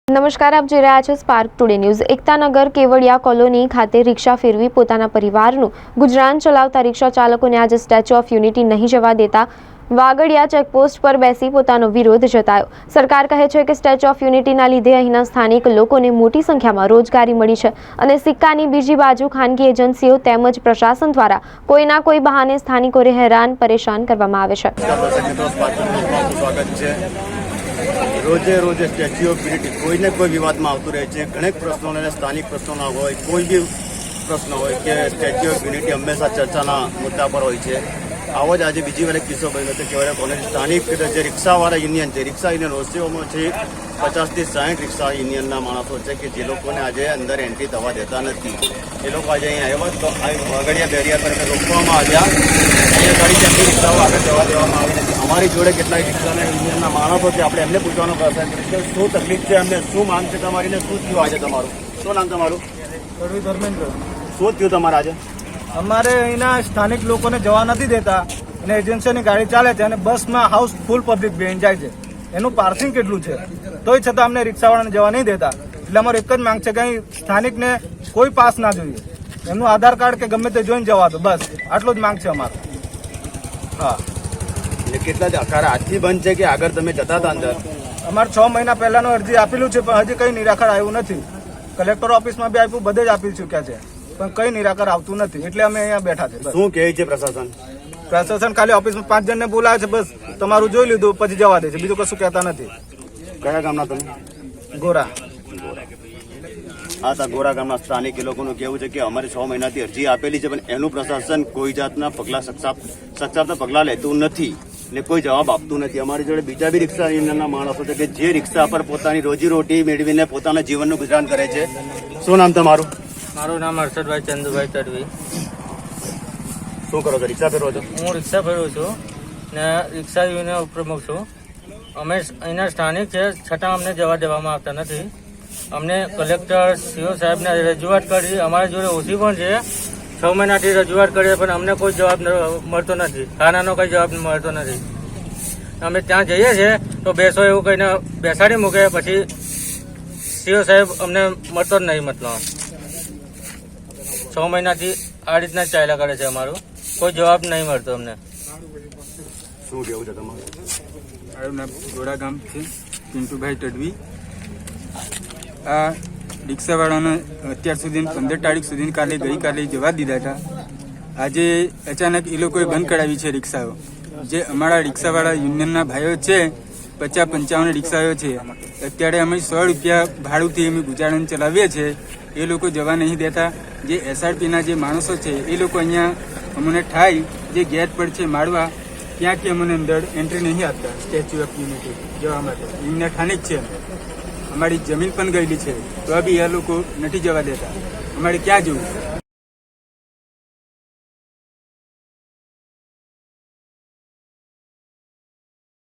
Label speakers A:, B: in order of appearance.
A: નમસ્કાર, આપ જોઈ રહ્યા છો spark today news. Ektanagar Kevadia colony ખાતે રિક્ષા ફેરવી પોતાના પરિવારનું ગુજરાન ચલાવતા રિક્ષા ચાલકોને આજે સ્ટેચ્યુ ઓફ યુનિટી નહીં જવા દેતા વાગડિયા ચેકપોસ્ટ પર બેસી પોતાનો વિરોધ જતાવ્યો। સરકાર કહે છે કે સ્ટેચ્યુ ઓફ યુનિટીના લીધે અહીંના સ્થાનિક લોકોને મોટી સંખ્યામાં રોજગારી મળી છે અને સિક્કાની બીજી બાજુ ખાનગી એજન્સીઓ તેમજ પ્રશાસન દ્વારા કોઈના કોઈ બહાને સ્થાનિકોને હેરાન પરેશાન કરવામાં આવે છે।
B: रोजे रोजे स्टेच्यू ऑफ यूनिटी कोई ने कोई विवाद में आतु रहे घणे प्रश्नों ने स्थानिक प्रश्नों हो कोई भी प्रश्न हो कि स्टेच्यू ऑफ यूनिटी हमेशा चर्चा मुद्दा पर हो। आवो ज आज बीजी વાર કિસ્સો બન્યો હતો કે કોલેજ સ્થાનિક જે રિક્ષાવાળા યુનિયન છે, રિક્ષા યુનિયન ઓસીઓમાં છે 50 થી 60 રિક્ષા યુનિયનના માણસો છે કે જે લોકોને આજે અંદર એન્ટ્રી થવા દેતા નથી। એ લોકો આજે અહીંયા આવ્યા તો વાગડિયા બેરિયર પર રોકવામાં આવ્યા। અહીંયા ગાડી જેટલી રિક્ષાઓ આગળ જવા દેવામાં આવી નથી। અમારી જોડે કેટલાક રિક્ષાના યુનિયનના માણસો છે, આપણે એમને પૂછવાનો પ્રયત્ન કરીએ કે શું તકલીફ છે, અમને શું માંગ છે તમારી ને શું થયું આજે તમારું? શું નામ તમારું?
C: ધર્મેન્દ્ર।
B: શું થયું તમારે આજે?
C: અમારે અહીંના સ્થાનિક લોકોને જવા નથી દેતા અને એજન્સીની ગાડી ચાલે છે અને બસમાં હાઉસ ફૂલ પબ્લિક બેન જાય છે। એનું પાર્કિંગ કેટલું છે તોય છતાં અમને રિક્ષાવાળાને જવા નહીં દેતા। એટલે અમારી એક જ માંગ છે કે અહીં સ્થાનિકને કોઈ પાસ ના જોઈએ, એમનું આધાર કાર્ડ કે ગમે તે જોઈને જવા દો, બસ આટલું જ માંગ છે અમારું। હા,
B: કેટલા આકાર આજથી બંધ છે કે આગળ તમે જતા હતા અંદર?
C: અમારે 6 મહિના પહેલાનું અરજી આપેલું છે પણ હજી કઈ નિરાકરણ આવ્યું નથી। કલેક્ટર ઓફિસમાં બી આપ્યું, બધે જ આપી ચૂક્યા છે પણ કઈ નિરાકરણ આવતું નથી, એટલે અમે અહીંયા બેઠા છે।
B: શું કહે છે પ્રશાસન?
C: પ્રશાસન ખાલી ઓફિસમાં 5 જણને બોલાવે છે, બસ તમારું જોઈ લીધું પછી જવા દે છે, બીજું કશું કહેતા નથી।
B: કયા ગામના તમે?
C: ગોરા।
B: હા, તા ગોરા ગામના સ્થાનિક એ લોકોનું કહેવું છે કે અમારે 6 મહિનાથી અરજી આપેલી છે પણ એનું પ્રશાસન કોઈ જાતના પગલા સક્ષાતા પગલા લેતું નથી ને કોઈ જવાબ આપતું નથી। અમારી જોડે બીજા બી રિક્ષા યુનિયનના માણસો છે કે જે રિક્ષા પર પોતાની રોજીરોટી મેળવીને પોતાના જીવનનું ગુજરાન કરે છે। શું નામ તમારું?
D: મારું નામ હર્ષદભાઈ ચંદુભાઈ તડવી।
B: શું કરો છો? રિક્ષા ફેરવો છો?
D: હું રિક્ષા ફેરવું છું ને રિક્ષા યુનિયન પ્રમુખ છું। અમે અહીંના સ્થાનિક છે છતાં અમને જવા દેવામાં આવતા નથી। અમને કલેક્ટર સીઓ સાહેબને રજૂઆત કરી, અમારી જોડે ઓછી પણ છે, 6 મહિનાથી રજૂઆત કરીએ પણ અમને કોઈ જવાબ મળતો નથી, ખાનાનો કોઈ જવાબ મળતો નથી। અમે ત્યાં જઈએ છીએ તો બેસો એવું કહીને બેસાડી મૂકે, પછી સીઓ સાહેબ અમને મળતો જ નહીં। મતલબ 6 મહિનાથી આ રીતના ચાલ્યા કરે છે, અમારું કોઈ જવાબ નહીં મળતો અમને।
B: શું કેવું છે તમારું?
E: મારું નામ ગોરા ગામ છે, પિન્ટુભાઈ તડવી। આ રિક્ષાવાળાને અત્યાર સુધી 15 તારીખ સુધી ગઈકાલે જવા દીધા હતા। આજે અચાનક એ લોકોએ બંધ કરાવી છે રિક્ષાઓ। જે અમારા રિક્ષાવાળા યુનિયનના ભાઈઓ છે, 50-55 રિક્ષાઓ છે, અત્યારે અમે 100 રૂપિયા ભાડુંથી અમે ગુજારણ ચલાવીએ છીએ, એ લોકો જવા નહીં દેતા। જે એસઆરપીના જે માણસો છે એ લોકો અહીંયા અમને થાય જે ગેટ પર છે માળવા, ત્યાંથી અમને અંદર એન્ટ્રી નહીં આપતા સ્ટેચ્યુ ઓફ યુનિટી જવા માટે। એમને સ્થાનિક છે, અમારી જમીન પણ ગયેલી છે તો બી એ લોકો નથી જવા દેતા। અમારે ક્યાં જવું?